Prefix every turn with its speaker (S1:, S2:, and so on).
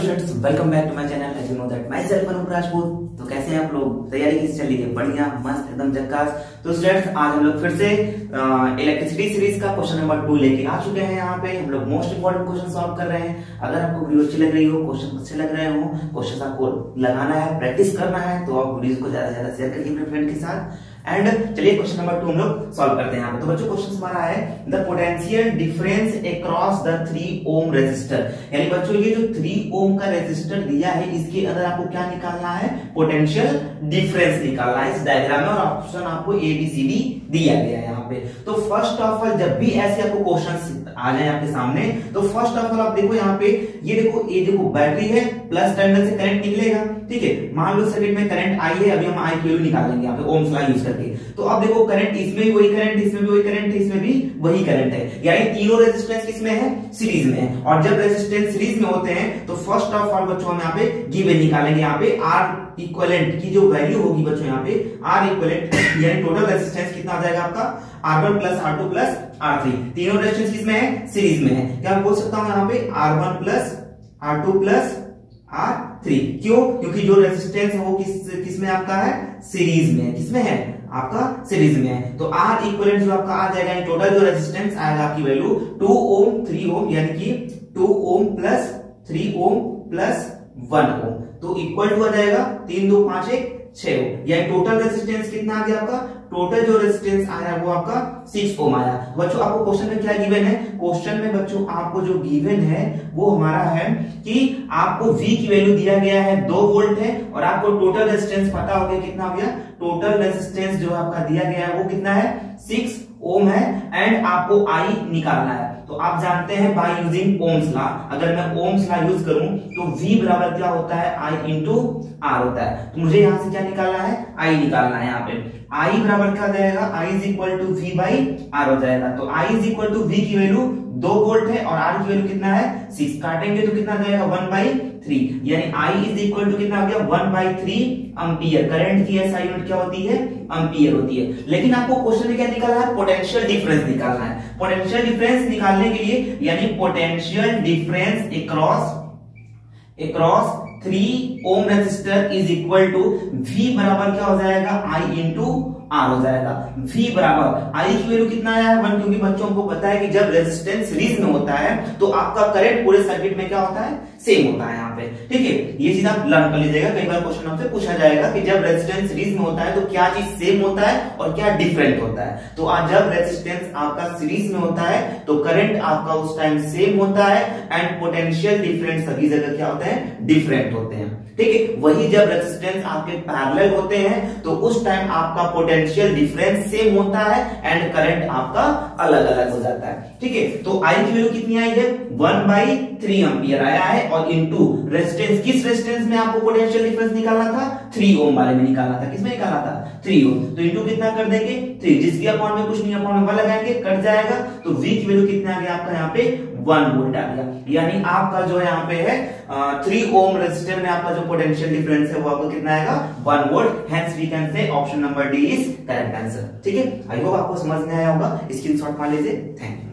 S1: Students, welcome back to my channel. As you know that myself Anup Rajput. तो कैसे हैं आप लोग? तैयारी कैसी चल रही है? बढ़िया, मस्त, एकदम झक्कास। तो स्टूडेंट्स, आज हम लोग फिर से इलेक्ट्रिसिटी सीरीज का क्वेश्चन नंबर 2 लेके आ चुके हैं। यहाँ पे हम लोग मोस्ट इंपोर्टेंट क्वेश्चन सॉल्व कर रहे हैं। अगर आपको वीडियो अच्छी लग रही हो, क्वेश्चन अच्छे लग रहे हो, क्वेश्चन आपको लगाना है, प्रैक्टिस करना है, तो आप वीडियो को ज्यादा से ज्यादा शेयर करिए अपने फ्रेंड के साथ। एंड चलिए क्वेश्चन नंबर 2 हम लोग सॉल्व करते हैं यहाँ पे। तो बच्चों क्वेश्चन हमारा है the potential difference across the 3 ohm resistor. यानी बच्चों ये जो 3 ओम का रेजिस्टर दिया है, इसके अंदर आपको क्या निकालना है? पोटेंशियल डिफरेंस निकालना है। इस डायग्राम में और ऑप्शन आपको ABCD दिया गया है यहाँ पे। तो फर्स्ट ऑफ ऑल जब भी ऐसे आपको क्वेश्चन आ जाए आपके सामने, तो फर्स्ट ऑफ ऑल आप देखो यहाँ पे, ये देखो बैटरी है, प्लस टर्मिनल से करंट निकलेगा। ठीक है, मान लो सर्किट में करंट आई है, अभी हम आई की वैल्यू निकालेंगे यहाँ पे ओम्स लॉ यूज करके। तो अब देखो करंट इसमें भी वही करंट, इसमें भी वही करंट, इसमें भी वही करंट है। यानी तीनों रेजिस्टेंस किसमें है? सीरीज में है। और जब रेजिस्टेंस सीरीज में होते हैं तो फर्स्ट ऑफ ऑल बच्चों हम यहाँ पे गिवन निकालेंगे। यहाँ पे आर इक्विवेलेंट की जो वैल्यू होगी बच्चों, यहाँ पे आर इक्विवेलेंट यानी टोटल रेजिस्टेंस कितना आ जाएगा आपका? R1 plus R2 plus R3। तीनों रेजिस्टेंस किसमें है? सीरीज में है। क्या मैं बोल सकता हूं यहाँ पे R1 plus R2 plus R3? क्यों? क्योंकि जो रेजिस्टेंस है वो किसमें आपका है? सीरीज में है। किसमें है? आपका सीरीज में है। तो R इक्विवेलेंट जो आपका आ जाएगा, टोटल जो रेजिस्टेंस आएगा आपकी वैल्यू 2 ओम 3 ओम, यानी कि 2 ओम प्लस 3 ओम प्लस 1 ओम। तो इक्वल टू आ जाएगा 3 2 5 1 6 ओम। यानी टोटल रेजिस्टेंस कितना आ गया आपका? टोटल जो रेजिस्टेंस आया वो आपका 6 ओम आया। बच्चों आपको क्वेश्चन में क्या गिवन है? क्वेश्चन में बच्चों आपको जो गिवन है वो हमारा है कि आपको V की वैल्यू दिया गया है 2 वोल्ट है, और आपको टोटल रेजिस्टेंस पता हो गया कितना हो गया? टोटल रेजिस्टेंस जो आपका दिया गया है वो कितना है? 6 ओम है। एंड आपको I निकालना है। तो आप जानते हैं बाय यूजिंग ओम्स लॉ, अगर मैं ओम्स लॉ यूज करूं तो V बराबर क्या होता है? I इंटू R होता है। तो मुझे यहां से क्या निकालना है? I निकालना है। यहाँ पे I बराबर क्या जाएगा? I is equal to V by R हो जाएगा। तो I is equal to V की वैल्यू 2 वोल्ट है और R की वैल्यू कितना है? 6। काटेंगे तो कितना जाएगा? 1/3। यानी I इज इक्वल टू कितना आ गया? 1/3 एम्पियर। करंट की SI यूनिट क्या होती है? एम्पियर होती है। लेकिन आपको क्वेश्चन में क्या निकालना है? पोटेंशियल डिफरेंस निकालना है। पोटेंशियल डिफरेंस निकालने के लिए यानी potential difference across 3 ohm resistor is equal to V बराबर क्या हो जाएगा? I इंटू R हो जाएगा। V बराबर I की वैल्यू कितना आया है? 1। क्योंकि बच्चों को पता है कि जब रेजिस्टेंस सीरीज में होता है तो आपका करंट पूरे सर्किट में क्या होता है? सेम होता है यहाँ पे। ठीक है, ये चीज आप लर्न कर लीजिएगा। कई बार क्वेश्चन आपसे पूछा जाएगा कि जब रेजिस्टेंस सीरीज में होता है तो क्या चीज सेम होता है और क्या डिफरेंट होता है। तो जब रेजिस्टेंस आपका सीरीज में होता है तो करंट आपका उस टाइम सेम होता है एंड पोटेंशियल डिफरेंस सभी जगह क्या होते हैं? डिफरेंट होते हैं। ठीक है, वही जब रेजिस्टेंस आपके पैरेलल होते हैं तो उस टाइम आपका पोटेंशियल डिफरेंस सेम होता है एंड करंट आपका अलग अलग हो जाता है। ठीक है, तो I की वैल्यू कितनी आई है? 1/3 एम्पियर आया है। और इनटू रेजिस्टेंस, किस रेजिस्टेंस में आपको पोटेंशियल डिफरेंस निकालना था? 3 ओम वाले में निकालना था। किसमें निकालना था? 3 ओम। तो इनटू कितना कर देंगे? 3। जिसकी अपॉन में कुछ नहीं, अपॉन में 1 लगाएंगे, कट जाएगा। तो V की वैल्यू कितना आ गया आपका? यहाँ पे 1 वोल्ट आ गया। यानी आपका जो यहाँ पे है 3 ओम रेजिस्टर में आपका जो पोटेंशियल डिफरेंस है वो आपको कितना आएगा? 1 volt. Hence we can say option number D is correct answer. ठीक है, आई होप आपको समझ में आया होगा। स्क्रीनशॉट मार लीजिए। Thank you.